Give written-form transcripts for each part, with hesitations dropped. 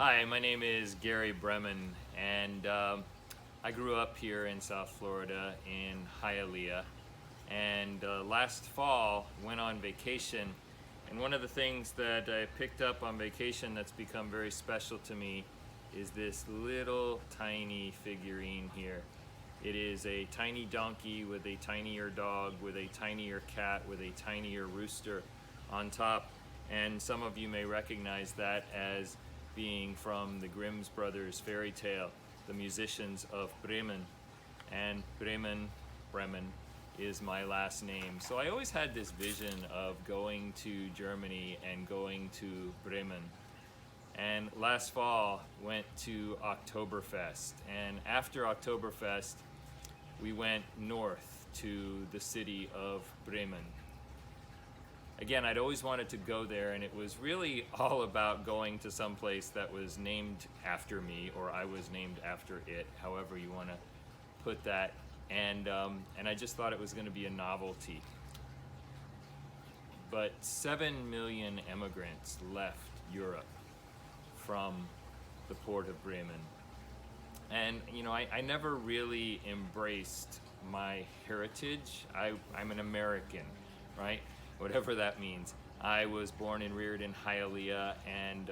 Hi, my name is Gary Bremen, and I grew up here in South Florida in Hialeah. And last fall, went on vacation. And one of the things that I picked up on vacation that's become very special to me is this little tiny figurine here. It is a tiny donkey with a tinier dog, with a tinier cat, with a tinier rooster on top. And some of you may recognize that as being from the Grimm Brothers fairy tale, The Musicians of Bremen. And Bremen is my last name. So I always had this vision of going to Germany and going to Bremen. And last fall went to Oktoberfest. And after Oktoberfest, we went north to the city of Bremen. Again, I'd always wanted to go there, and it was really all about going to some place that was named after me, or I was named after it, however you want to put that. And I just thought it was going to be a novelty. But 7 million immigrants left Europe from the port of Bremen. And you know, I never really embraced my heritage. I'm an American, right? Whatever that means. I was born and reared in Hialeah, and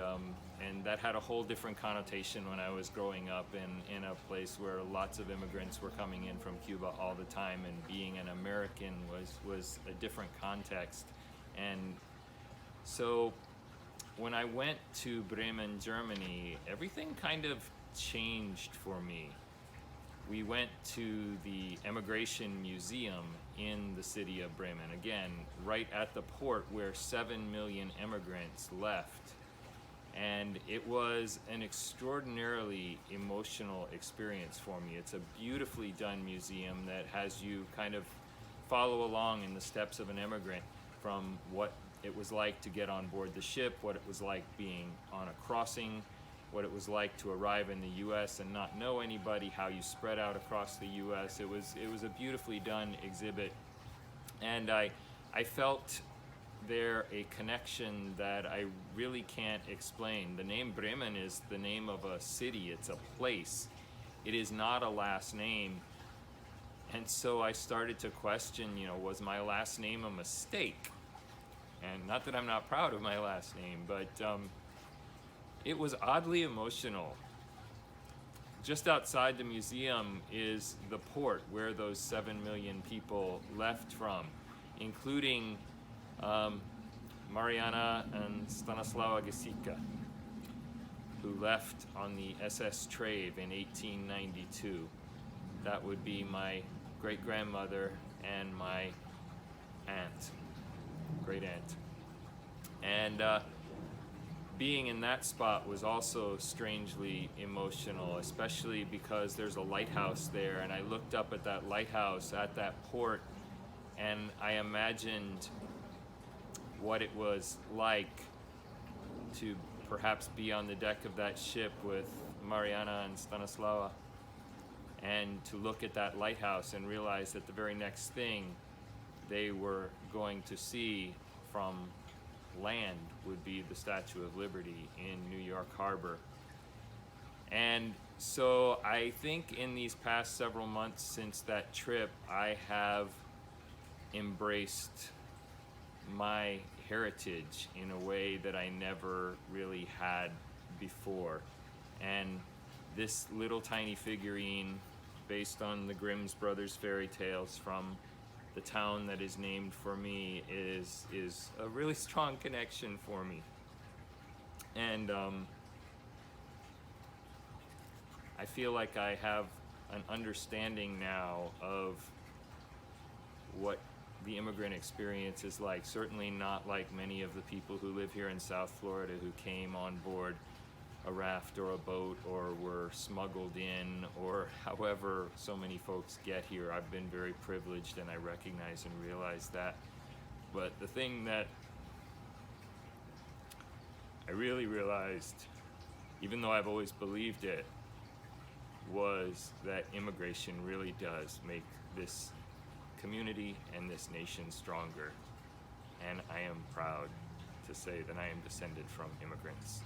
that had a whole different connotation when I was growing up in a place where lots of immigrants were coming in from Cuba all the time, and being an American was a different context. And so when I went to Bremen, Germany, everything kind of changed for me. We went to the Emigration Museum in the city of Bremen, again, right at the port where 7 million immigrants left. And it was an extraordinarily emotional experience for me. It's a beautifully done museum that has you kind of follow along in the steps of an immigrant, from what it was like to get on board the ship, what it was like being on a crossing, what it was like to arrive in the U.S. and not know anybody, how you spread out across the U.S. It was a beautifully done exhibit, and I felt there a connection that I really can't explain. The name Bremen is the name of a city, it's a place. It is not a last name. And so I started to question, you know, was my last name a mistake? And not that I'm not proud of my last name, but it was oddly emotional. Just outside the museum is the port where those 7 million people left from, including Mariana and Stanislawa Gesicka, who left on the SS Trave in 1892. That would be my great-grandmother and my aunt, great aunt. And being in that spot was also strangely emotional, especially because there's a lighthouse there, and I looked up at that lighthouse at that port, and I imagined what it was like to perhaps be on the deck of that ship with Mariana and Stanislawa, and to look at that lighthouse and realize that the very next thing they were going to see from land would be the Statue of Liberty in New York Harbor. And so I think in these past several months since that trip, I have embraced my heritage in a way that I never really had before. And this little tiny figurine based on the Grimm Brothers fairy tales from the town that is named for me is a really strong connection for me. And I feel like I have an understanding now of what the immigrant experience is like. Certainly not like many of the people who live here in South Florida who came on board a raft or a boat or were smuggled in, or however so many folks get here. I've been very privileged, and I recognize and realize that. But the thing that I really realized, even though I've always believed it, was that immigration really does make this community and this nation stronger. And I am proud to say that I am descended from immigrants.